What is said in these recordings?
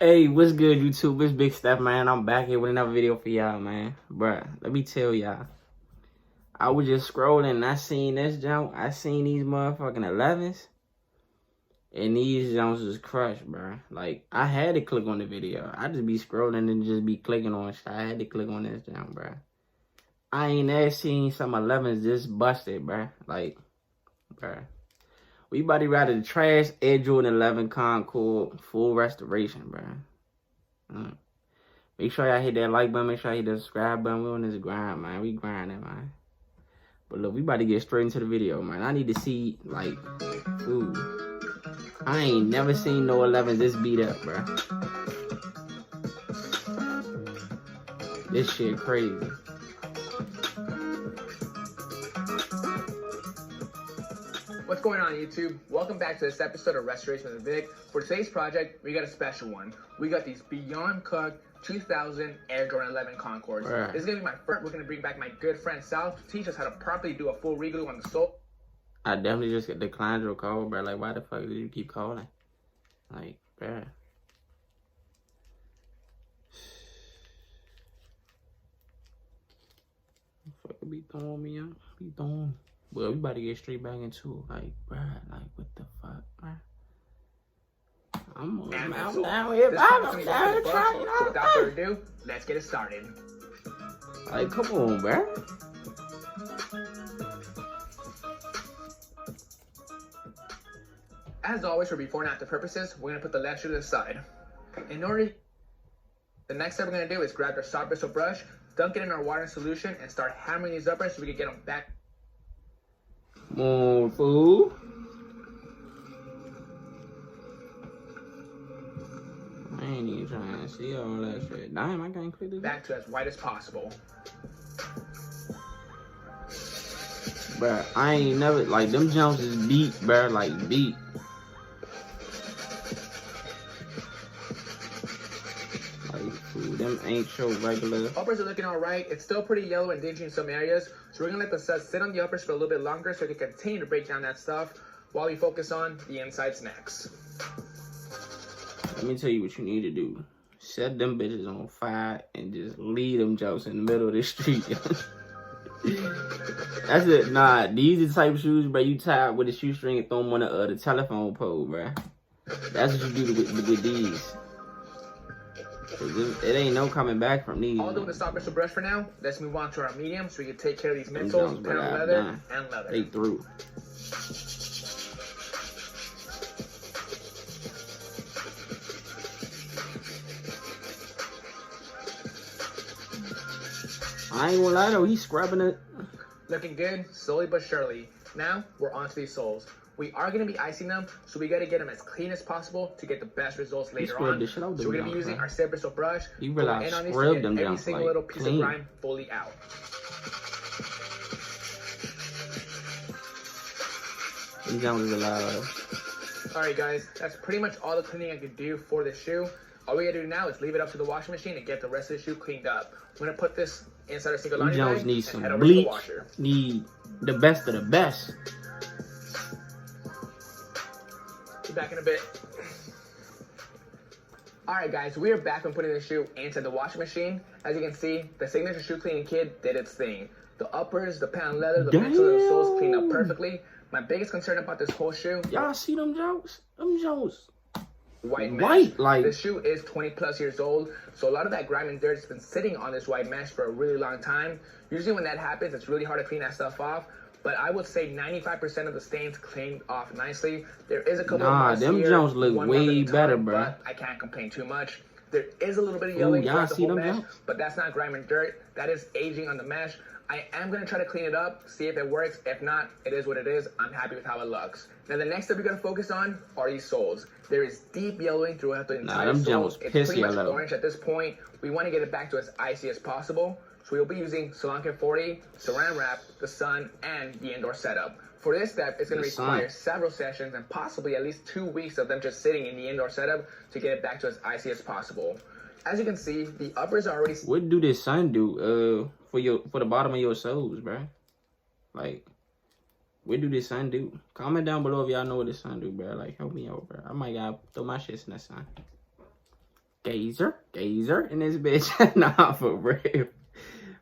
Hey, what's good, YouTube? It's Big Steph, man. I'm back here with another video for y'all, man. Bruh, let me tell y'all. I was just scrolling and I seen this jump. I seen these motherfucking 11s. And these jumps was crushed, bruh. Like, I had to click on the video. I just be scrolling and just be clicking on shit. I had to click on this jump, bruh. I ain't never seen some 11s just busted, bruh. Like, bruh. We about to ride the trash Air Jordan 11 Concord full restoration, bruh. Make sure y'all hit that like button. Make sure y'all hit the subscribe button. We on this grind, man. We grinding, man. But look, we about to get straight into the video, man. I need to see, like, ooh. I ain't never seen no 11s this beat up, bro. This shit crazy. What's going on, YouTube? Welcome back to this episode of Restoration with Vic. For today's project, we got a special one. We got these Beyond Cooked 2000 Air Jordan 11 Concords. Right. This is going to be my first. We're going to bring back my good friend Sal to teach us how to properly do a full reglue on the sole. I definitely just declined your call, bro. Like, why the fuck did you keep calling? Like, bro. Fuck, be throwing me out. Be throwing. Well, we about to get straight back into it. Like, bro, like, what the fuck, bro? I'm down here. I'm down to try it out. So without further ado, let's get it started. Like, come on, bro. As always, for before and after purposes, we're going to put the left shoe to the side. The next step we're going to do is grab our soft bristle brush, dunk it in our water solution, and start hammering these uppers so we can get them back. Come on, fool. I ain't even trying to see all that shit. Damn, I can't click this. Back to as white as possible. Bruh, I ain't never, like, them jumps is beat, bruh, like, beat. Like, fool, them ain't your regular. Uppers are looking all right. It's still pretty yellow and dingy in some areas, so we're gonna let the suds sit on the uppers for a little bit longer so we can continue to break down that stuff while we focus on the insides next. Let me tell you what you need to do. Set them bitches on fire and just leave them jumps in the middle of the street. That's it. Nah, these are the type of shoes, bro. You tie up with a shoestring and throw them on the telephone pole, bro. That's what you do with these. It ain't no coming back from these. I'll do with the soft bristle brush for now. Let's move on to our medium so we can take care of these midsoles, panel leather, and leather. They through. I ain't gonna lie though, he's scrubbing it. Looking good, slowly but surely. Now, we're onto these soles. We are going to be icing them, so we got to get them as clean as possible to get the best results later on. So we're going to be using our soft bristle brush. You realize on these scrub to them get down every single like little piece clean. of grime fully out. These jumps is allowed. Alright guys, that's pretty much all the cleaning I could do for this shoe. All we gotta do now is leave it up to the washing machine and get the rest of the shoe cleaned up. I'm gonna put this inside a single laundry bag need and some head over bleach. to the washer. Need the best of the best. Be back in a bit. Alright guys, we are back from putting the shoe into the washing machine. As you can see, the signature shoe cleaning kit did its thing. The uppers, the panel leather, the midsole, and the soles cleaned up perfectly. My biggest concern about this whole shoe, y'all see them jokes? Them jokes. White mesh. White, like. The shoe is 20 plus years old, so a lot of that grime and dirt has been sitting on this white mesh for a really long time. Usually when that happens, it's really hard to clean that stuff off. But I would say 95% of the stains cleaned off nicely. There is a couple of marks them here, Jones look one way better, time, bro. But I can't complain too much. There is a little bit of yellowing throughout the whole mesh, but that's not grime and dirt. That is aging on the mesh. I am going to try to clean it up, see if it works. If not, it is what it is. I'm happy with how it looks. Now, the next step we're going to focus on are these soles. There is deep yellowing throughout the entire sole. It's pretty much orange at this point. We want to get it back to as icy as possible. So we'll be using Solanke 40, Saran Wrap, the Sun, and the indoor setup. For this step, it's going to require several sessions and possibly at least 2 weeks of them just sitting in the indoor setup to get it back to as icy as possible. As you can see, the uppers are already... What do this sun do for the bottom of your soles, bro? Like, what do this sun do? Comment down below if y'all know what this sun do, bro. Like, help me out, bro. I might gotta throw my shit in the sun. Gazer in this bitch. Nah, for real.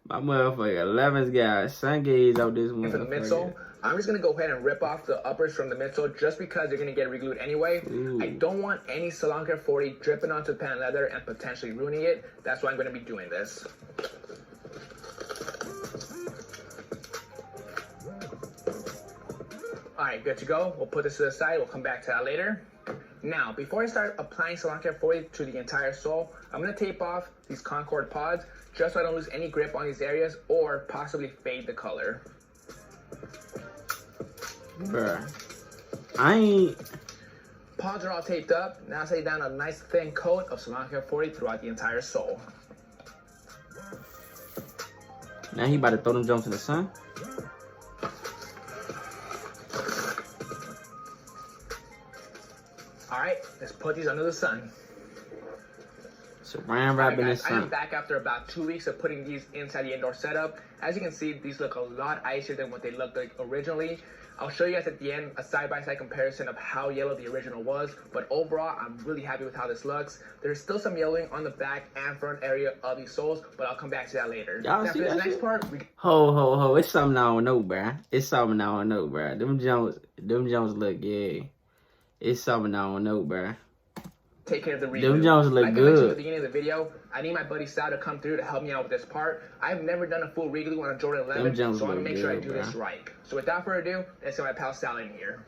My motherfucker 11's got sun gaze out this motherfucker. For the midsole, I'm just gonna go ahead and rip off the uppers from the midsole just because they're gonna get re-glued anyway. Ooh. I don't want any Salon Care 40 dripping onto the patent leather and potentially ruining it. That's why I'm gonna be doing this. Alright, good to go. We'll put this to the side. We'll come back to that later. Now, before I start applying Salon Care 40 to the entire sole, I'm going to tape off these Concord pods just so I don't lose any grip on these areas or possibly fade the color. Bruh. I ain't... Pods are all taped up. Now lay down a nice thin coat of Salon Care 40 throughout the entire sole. Now he about to throw them jumps in the sun. Alright, let's put these under the sun. Saran wrap in the sun. I am back after about 2 weeks of putting these inside the indoor setup. As you can see, these look a lot icier than what they looked like originally. I'll show you guys at the end a side-by-side comparison of how yellow the original was, but overall, I'm really happy with how this looks. There's still some yellowing on the back and front area of these soles, but I'll come back to that later. Y'all now see for this that next shit? part, Ho, it's something I don't know, bruh. It's something I don't know, bruh. Them Jones look, yeah. It's something I don't know, bruh. Take care of the reglue. Them Jones look like I mentioned at good. the beginning of the video, I need my buddy Sal to come through to help me out with this part. I've never done a full reglue on a Jordan 11, so I want to make sure I do this right. So without further ado, let's get my pal Sal in here.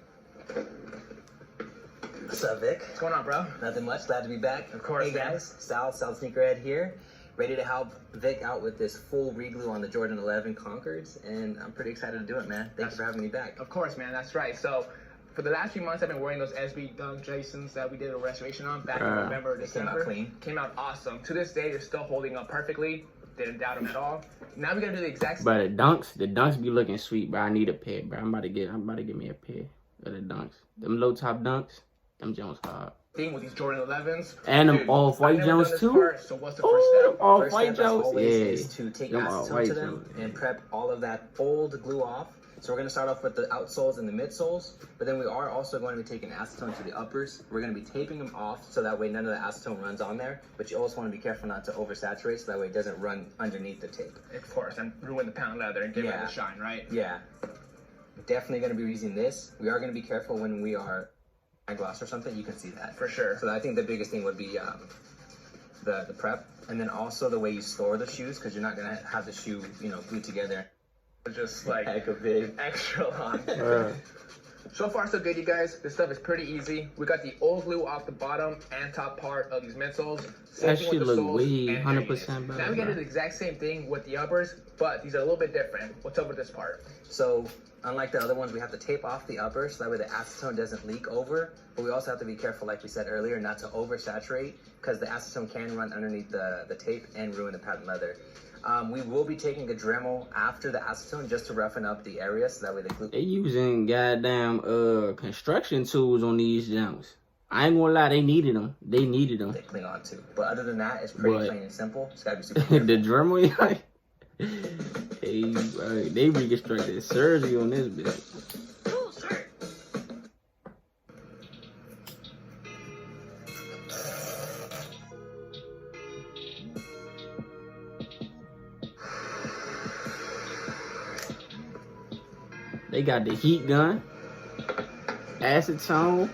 What's up, Vic? What's going on, bro? Nothing much. Glad to be back. Of course, Hey, guys. Sal Sneakerhead here. Ready to help Vic out with this full reglue on the Jordan 11 Concords, and I'm pretty excited to do it, man. Thanks for having me back. Of course, man. That's right. So, for the last few months, I've been wearing those SB Dunk Jasons that we did a restoration on back in November, December. Came out clean. Came out awesome. To this day, they're still holding up perfectly. Didn't doubt them at all. Now we gotta do the exact same. But the dunks be looking sweet, bro. I need a pair, bro. I'm about to get me a pair of the dunks. Them low top dunks, them Jones hard. Thing with these Jordan 11s. And them off-white Jones too. Part, so what's the first step? Off-white Jones, is to take acetone to them and prep all of that old glue off. So we're going to start off with the outsoles and the midsoles, but then we are also going to be taking acetone to the uppers. We're going to be taping them off so that way none of the acetone runs on there, but you also want to be careful not to oversaturate so that way it doesn't run underneath the tape. Of course, and ruin the patent leather and give it the shine, right? Yeah. Definitely going to be using this. We are going to be careful when we are gloss or something, you can see that. For sure. So I think the biggest thing would be the prep, and then also the way you store the shoes, because you're not going to have the shoe, glued together. Just like heck of big extra long. So far so good, you guys. This stuff is pretty easy. We got the old glue off the bottom and top part of these midsoles. That shit look way 100% better. Now we gotta do the exact same thing with the uppers, but these are a little bit different. What's up with this part? So unlike the other ones, we have to tape off the uppers so that way the acetone doesn't leak over. But we also have to be careful, like we said earlier, not to oversaturate, because the acetone can run underneath the tape and ruin the patent leather. We will be taking a Dremel after the acetone just to roughen up the area so that way the glue. They using goddamn construction tools on these jumps. I ain't gonna lie, they needed them. They cling on to. But other than that, it's pretty plain and simple. It's gotta be super careful. The Dremel, they reconstructed surgery on this bitch. They got the heat gun, acetone.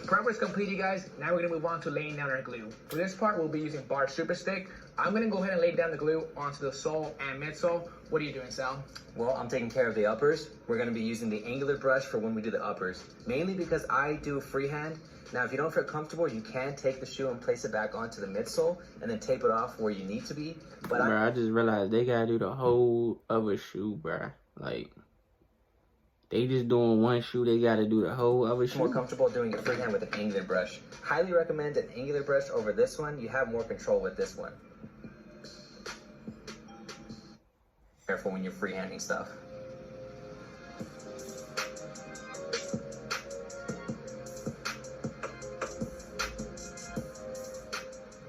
Prep is complete, you guys. Now we're gonna move on to laying down our glue. For this part, we'll be using Bar Super Stick. I'm gonna go ahead and lay down the glue onto the sole and midsole. What are you doing, Sal? Well, I'm taking care of the uppers. We're gonna be using the angular brush for when we do the uppers, mainly because I do freehand. Now, if you don't feel comfortable, you can take the shoe and place it back onto the midsole and then tape it off where you need to be. But I just realized they gotta do the whole other shoe, bruh. Like, they just doing one shoe, they gotta do the whole other shoe. More comfortable doing it freehand with an angular brush. Highly recommend an angular brush over this one. You have more control with this one. Careful when you're freehanding stuff.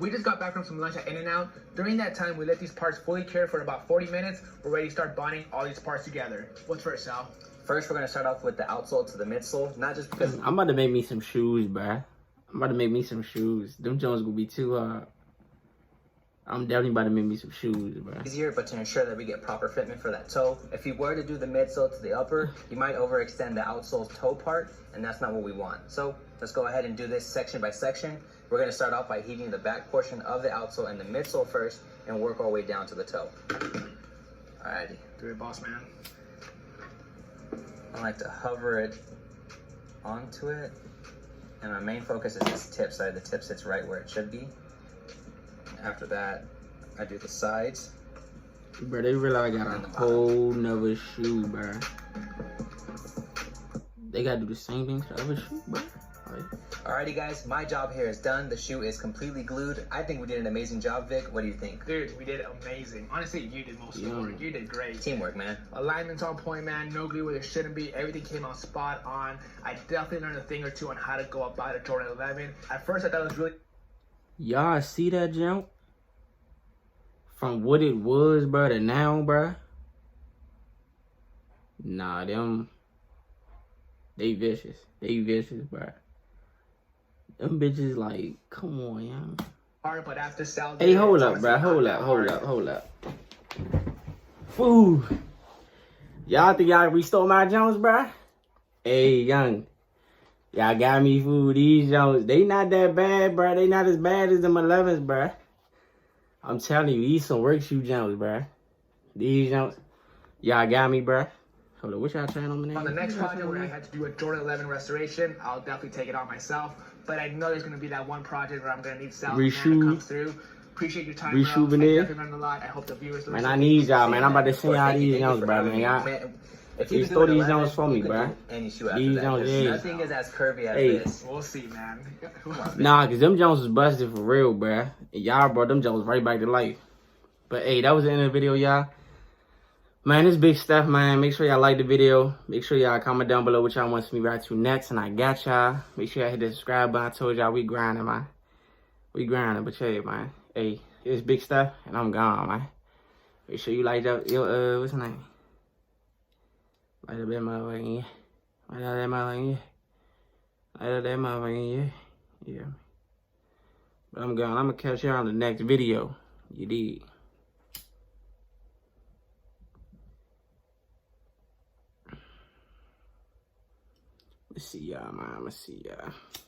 We just got back from some lunch at In-N-Out. During that time, we let these parts fully cure for about 40 minutes. We're ready to start bonding all these parts together. What's first, Sal? First, we're gonna start off with the outsole to the midsole, not just because I'm about to make me some shoes, bruh. I'm about to make me some shoes. Them Jones gonna be too hard. I'm definitely about to make me some shoes, bruh. Easier, but to ensure that we get proper fitment for that toe. If you were to do the midsole to the upper, you might overextend the outsole toe part, and that's not what we want. So let's go ahead and do this section by section. We're gonna start off by heating the back portion of the outsole and the midsole first, and work our way down to the toe. Alrighty. Do it, boss man. I like to hover it onto it, and my main focus is this tip side. The tip sits right where it should be. After that, I do the sides. Bro, they realize I got a whole nother shoe, bro. They gotta do the same thing to the other shoe, bro. Like, alrighty, guys, my job here is done. The shoe is completely glued. I think we did an amazing job, Vic. What do you think? Dude, we did amazing. Honestly, you did most of the work. You did great. Teamwork, man. Alignment's on point, man. No glue where there shouldn't be. Everything came out spot on. I definitely learned a thing or two on how to go about a Jordan 11. At first, I thought it was really... y'all see that jump? From what it was, bro, to now, bro. Nah, they vicious. They vicious, bro. Them bitches like, come on, young. hard, but after South... Hey, hold up, bro. Hold up. Fool. Y'all think y'all restore my Jones, bro? Hey, young. Y'all got me, fool. These Jones, they not that bad, bro. They not as bad as them 11s, bro. I'm telling you, these some work shoe Jones, bro. These Jones, y'all got me, bro. Hold up, what y'all trying on my name? On the next project where I had to do a Jordan 11 restoration, I'll definitely take it on myself. But I know there's going to be that one project where I'm going to need South to come through. Appreciate your time, bro. I definitely learned a lot. I hope the viewers... Man, I need y'all, man. I'm about to send y'all these Jones, bro, man. Y'all... If you stole these Jones for me, bro. These Jones, yeah. Nothing is as curvy as this. We'll see, man. Nah, cause them Jones was busted for real, bro. And y'all brought them Jones right back to life. But hey, that was the end of the video, y'all. Man, this big stuff, man. Make sure y'all like the video. Make sure y'all comment down below what y'all want me to react to next. And I got y'all. Make sure y'all hit the subscribe button. I told y'all we grinding, man. We grinding, but yeah, man. Hey, it's big stuff, and I'm gone, man. Make sure you like that. Yo, what's his name? Light up that motherfucking, yeah. Light up that motherfucking, yeah. Light up that motherfucking, yeah. Yeah. But I'm gone. I'm gonna catch y'all on the next video. You dig? Let's see y'all, man. Let's see y'all.